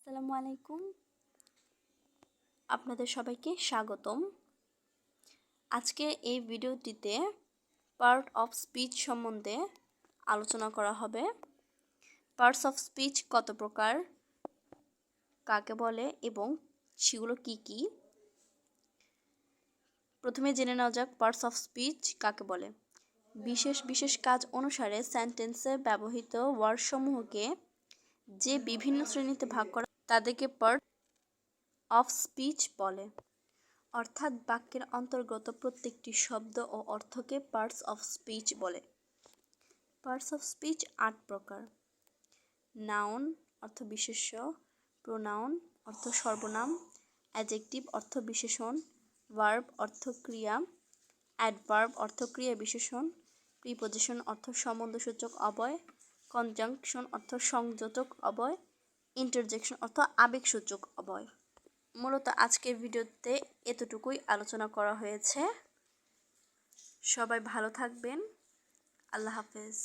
আসসালামু আলাইকুম, আপনাদের সবাইকে স্বাগতম। আজকে এই ভিডিওটিতে পার্ট অফ স্পিচ সম্বন্ধে আলোচনা করা হবে। পার্টস অফ স্পিচ কত প্রকার, কাকে বলে এবং সেগুলো কি কি। প্রথমে জেনে নেওয়া যাক পার্টস অফ স্পিচ কাকে বলে। বিশেষ বিশেষ কাজ অনুসারে সেন্টেন্সে ব্যবহৃত ওয়ার্ডসমূহকে যে বিভিন্ন শ্রেণীতে ভাগ করা তাদেরকে পার্ট অফ স্পিচ বলে। অর্থাৎ বাক্যের অন্তর্গত প্রত্যেকটি শব্দ ও অর্থকে পার্টস অফ স্পিচ বলে। পার্টস অফ স্পিচ 8 প্রকার। নাউন অর্থ বিশেষ্য, প্রোনাউন অর্থ সর্বনাম, অ্যাডজেক্টিভ অর্থ বিশেষণ, ভার্ব অর্থ ক্রিয়া, অ্যাডভার্ব অর্থ ক্রিয়া বিশেষণ, প্রিপোজিশন অর্থ সম্বন্ধসূচক অবয়, কনজাংশন অর্থ সংযোজক অবয়, ইন্টারজেকশন অর্থ আবেগসূচক অবয়। মূলত আজকের ভিডিওতে এতটুকুই আলোচনা করা হয়েছে। সবাই ভালো থাকবেন। আল্লাহ হাফেজ।